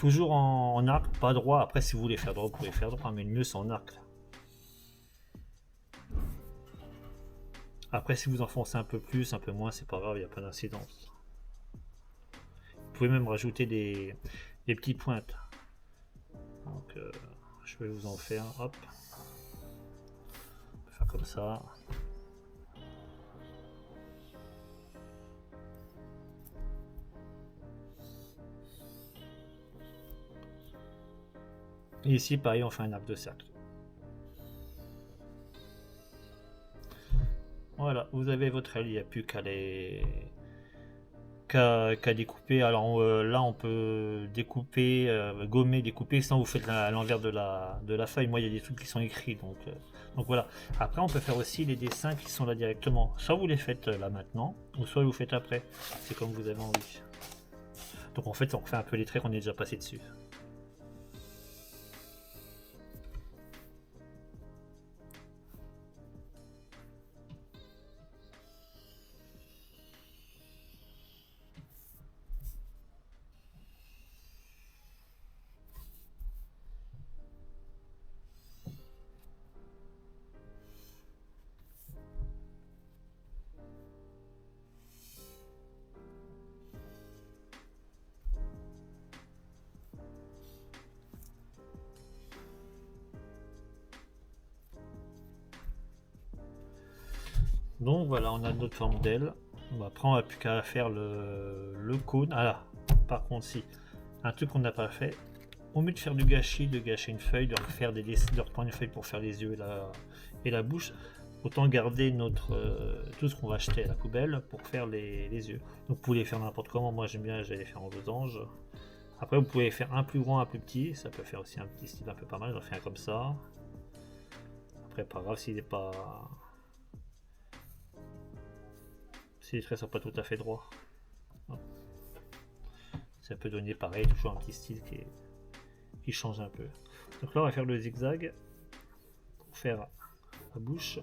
Toujours en arc, pas droit. Après, si vous voulez faire droit, vous pouvez faire droit, mais le mieux c'est en arc. Après, si vous enfoncez un peu plus, un peu moins, c'est pas grave, il n'y a pas d'incidence. Vous pouvez même rajouter des petites pointes. Donc, je vais vous en faire. Hop. On peut faire comme ça. Et ici, pareil, on fait un arc de cercle. Voilà, vous avez votre aile, il n'y a plus qu'à découper. Alors là, on peut découper, gommer, découper sans vous faites à l'envers de la feuille. Moi, il y a des trucs qui sont écrits, donc voilà. Après, on peut faire aussi les dessins qui sont là directement. Soit vous les faites là maintenant, ou soit vous faites après. C'est comme vous avez envie. Donc en fait, on refait un peu les traits qu'on est déjà passé dessus. Donc voilà, on a notre forme d'aile. Après, on n'a plus qu'à faire le cône. Ah là, par contre, si, un truc qu'on n'a pas fait, au lieu de faire du gâchis, de gâcher une feuille, de refaire des dessins, de reprendre une feuille pour faire les yeux et la bouche, autant garder tout ce qu'on va acheter à la poubelle pour faire les yeux. Donc vous pouvez les faire n'importe comment. Moi j'aime bien, j'allais les faire en losange. Après vous pouvez faire un plus grand, un plus petit. Ça peut faire aussi un petit style un peu pas mal. J'en fais un comme ça. Après pas grave s'il n'est pas, si les traits sont pas tout à fait droits. Ça peut donner pareil, toujours un petit style qui change un peu. Donc là on va faire le zigzag pour faire la bouche.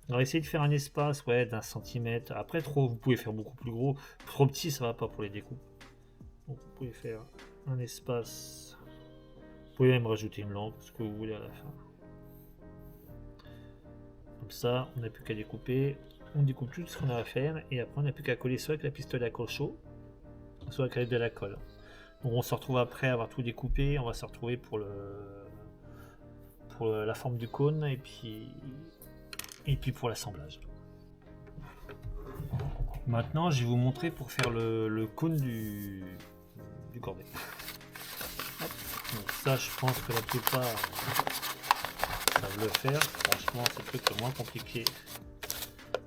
Alors essayez de faire un espace d'1 centimètre. Après trop, vous pouvez faire beaucoup plus gros. Trop petit, ça va pas pour les découpes. Donc vous pouvez faire un espace. Vous pouvez même rajouter une langue, ce que vous voulez à la fin. Comme ça, on n'a plus qu'à découper. On découpe tout ce qu'on a à faire et après on n'a plus qu'à coller soit avec la pistolet à colle chaud, soit avec de la colle. Donc on se retrouve après avoir tout découpé. On va se retrouver pour la forme du cône et puis pour l'assemblage. Maintenant, je vais vous montrer pour faire le cône du cornet. Donc ça, je pense que la plupart savent le faire. Franchement, c'est le truc le moins compliqué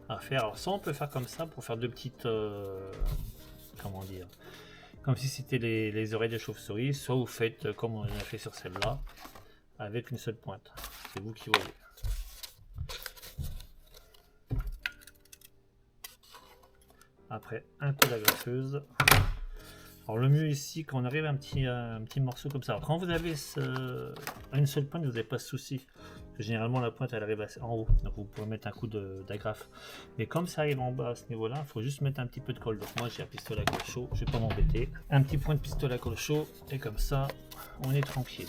à faire. Alors ça, on peut faire comme ça pour faire deux petites, comment dire, comme si c'était les oreilles de chauve-souris. Soit vous faites comme on a fait sur celle-là, avec une seule pointe. C'est vous qui voyez. Après, un coup d'agrafeuse. Alors le mieux ici, quand on arrive à un petit morceau comme ça. Alors, quand vous avez une seule pointe, vous n'avez pas de souci. Généralement, la pointe elle arrive en haut, donc vous pouvez mettre un coup d'agrafe. Mais comme ça arrive en bas à ce niveau-là, il faut juste mettre un petit peu de colle. Donc moi, j'ai un pistolet à colle chaud, je vais pas m'embêter. Un petit point de pistolet à colle chaud et comme ça, on est tranquille.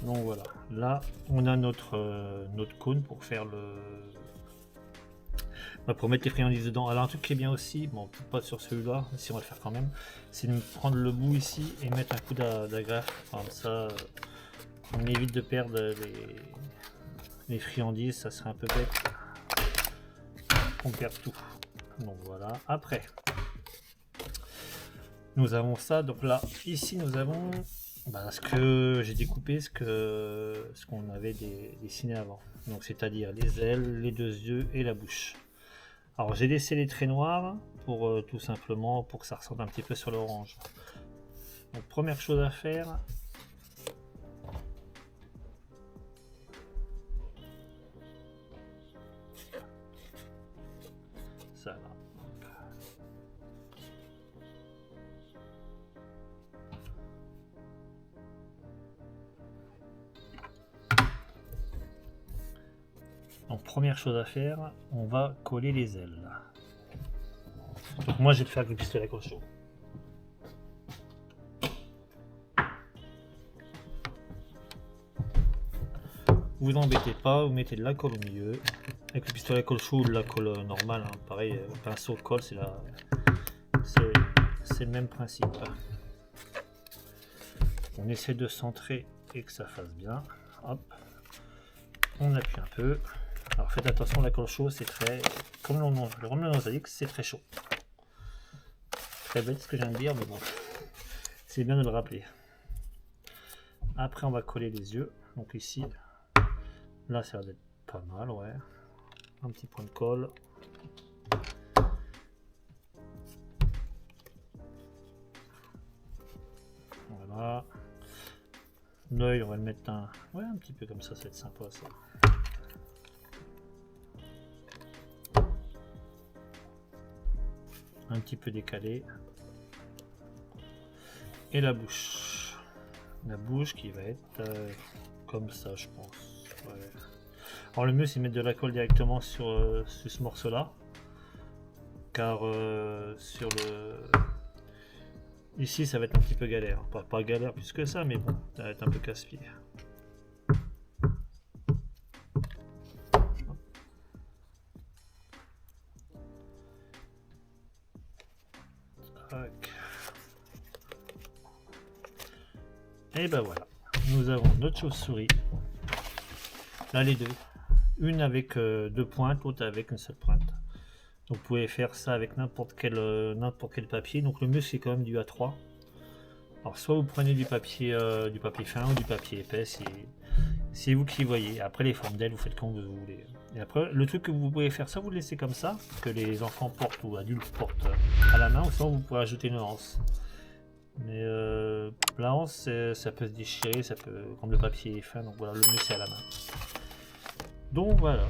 Donc voilà, là, on a notre cône pour faire pour mettre les friandises dedans. Alors un truc qui est bien aussi, bon pas sur celui-là, si on va le faire quand même, c'est de prendre le bout ici et mettre un coup d'agrafe. Comme ça, on évite de perdre les friandises, ça serait un peu bête qu'on perde tout. Donc voilà, après, nous avons ça, donc là, ici nous avons ce que j'ai découpé, ce qu'on avait dessiné avant. Donc c'est-à-dire les ailes, les deux yeux et la bouche. Alors j'ai laissé les traits noirs pour tout simplement pour que ça ressorte un petit peu sur l'orange. Donc première chose à faire, ça là. Donc première chose à faire, on va coller les ailes. Donc moi je vais le faire avec le pistolet à colle chaud. Vous embêtez pas, vous mettez de la colle au milieu. Avec le pistolet à colle chaud ou de la colle normale, hein. Pareil, le pinceau de colle, c'est le même principe. On essaie de centrer et que ça fasse bien. Hop. On appuie un peu. Alors faites attention, la colle chaude, c'est très... Comme le nom nous a dit, c'est très chaud. Très bête ce que je viens de dire, mais bon. C'est bien de le rappeler. Après, on va coller les yeux. Donc ici, là, ça a l'air d'être pas mal, ouais. Un petit point de colle. Voilà. L'œil, on va le mettre un petit peu comme ça va être sympa ça. Un petit peu décalé. Et la bouche. La bouche qui va être comme ça, je pense. Ouais. Alors le mieux c'est mettre de la colle directement sur ce morceau là. Car sur le... Ici ça va être un petit peu galère. Pas galère plus que ça, mais bon, ça va être un peu casse-pied. Et ben voilà, nous avons notre chauve-souris. Là les deux, une avec deux pointes, l'autre avec une seule pointe. Donc vous pouvez faire ça avec n'importe quel papier. Donc le mieux c'est quand même du A3. Alors soit vous prenez du papier fin ou du papier épais, c'est vous qui voyez. Après les formes d'ailes vous faites comme vous voulez. Et après le truc que vous pouvez faire, ça vous le laissez comme ça, que les enfants portent ou adultes portent à la main, ou sinon vous pouvez ajouter une anse. Mais la anse ça peut se déchirer, ça peut, comme le papier est fin, donc voilà, le mieux c'est à la main. Donc voilà.